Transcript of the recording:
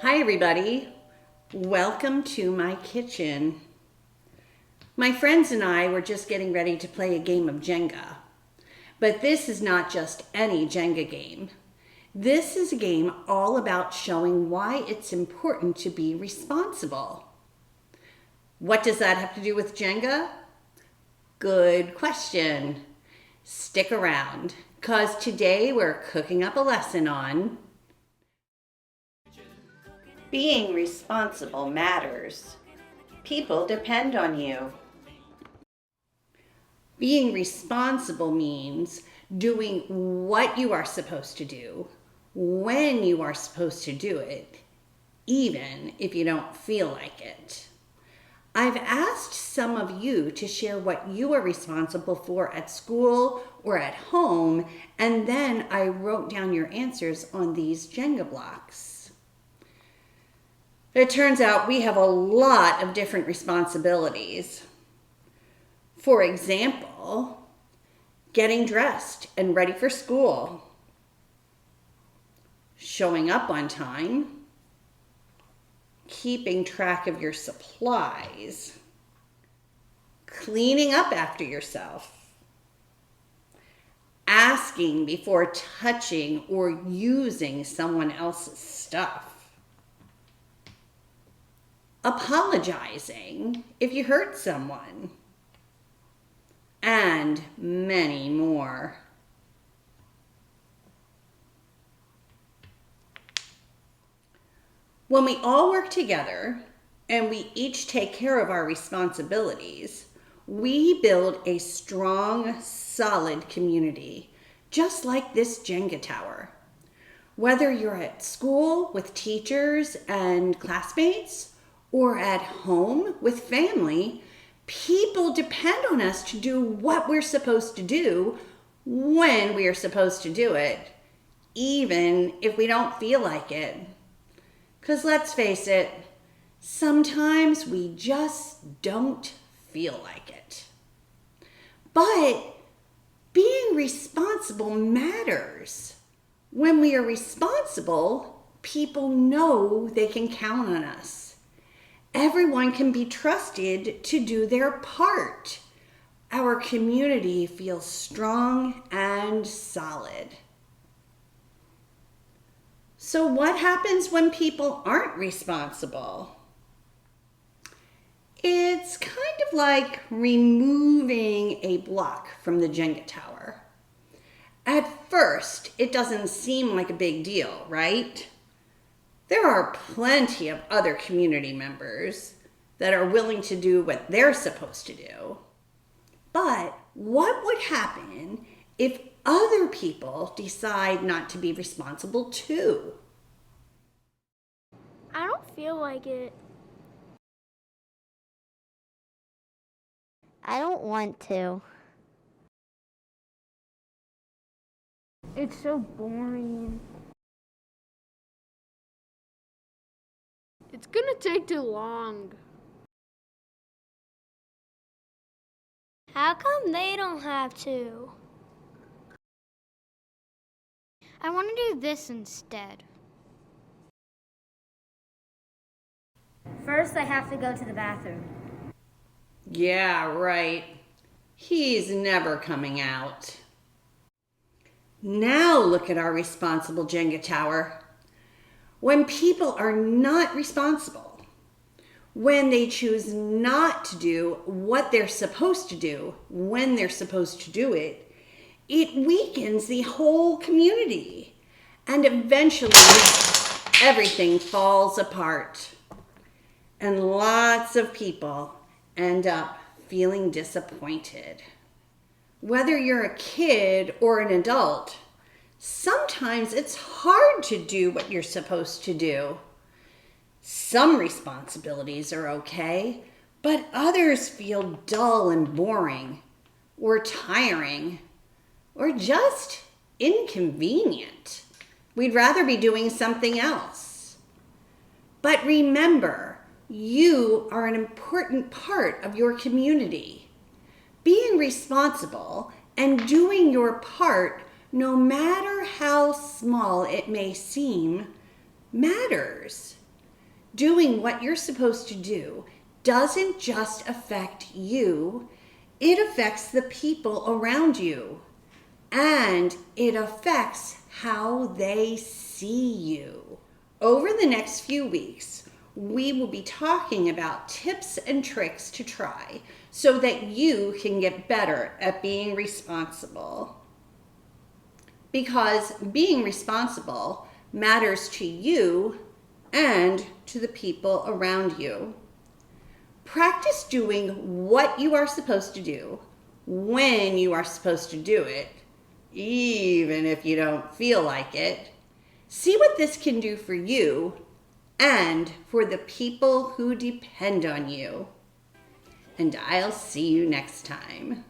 Hi everybody, welcome to my kitchen. My friends and I were just getting ready to play a game of Jenga. But this is not just any Jenga game. This is a game all about showing why it's important to be responsible. What does that have to do with Jenga? Good question. Stick around, because today we're cooking up a lesson on being responsible matters. People depend on you. Being responsible means doing what you are supposed to do, when you are supposed to do it, even if you don't feel like it. I've asked some of you to share what you are responsible for at school or at home, and then I wrote down your answers on these Jenga blocks. It turns out we have a lot of different responsibilities. For example, getting dressed and ready for school, showing up on time, keeping track of your supplies, cleaning up after yourself, asking before touching or using someone else's stuff, apologizing if you hurt someone, and many more. When we all work together and we each take care of our responsibilities, we build a strong, solid community, just like this Jenga tower. Whether you're at school with teachers and classmates, or at home with family, people depend on us to do what we're supposed to do when we are supposed to do it, even if we don't feel like it. Because let's face it, sometimes we just don't feel like it. But being responsible matters. When we are responsible, people know they can count on us. Everyone can be trusted to do their part. Our community feels strong and solid. So what happens when people aren't responsible? It's kind of like removing a block from the Jenga tower. At first, it doesn't seem like a big deal, right? There are plenty of other community members that are willing to do what they're supposed to do. But what would happen if other people decide not to be responsible too? I don't feel like it. I don't want to. It's so boring. It's gonna take too long. How come they don't have to? I want to do this instead. First, I have to go to the bathroom. Yeah, right. He's never coming out. Now look at our responsible Jenga tower. When people are not responsible, when they choose not to do what they're supposed to do when they're supposed to do it, it weakens the whole community. And eventually, everything falls apart. And lots of people end up feeling disappointed. Whether you're a kid or an adult, sometimes it's hard to do what you're supposed to do. Some responsibilities are okay, but others feel dull and boring, or tiring, or just inconvenient. We'd rather be doing something else. But remember, you are an important part of your community. Being responsible and doing your part, no matter how small it may seem, matters. Doing what you're supposed to do doesn't just affect you, it affects the people around you, and it affects how they see you. Over the next few weeks, we will be talking about tips and tricks to try so that you can get better at being responsible. Because being responsible matters to you and to the people around you. Practice doing what you are supposed to do when you are supposed to do it, even if you don't feel like it. See what this can do for you and for the people who depend on you. And I'll see you next time.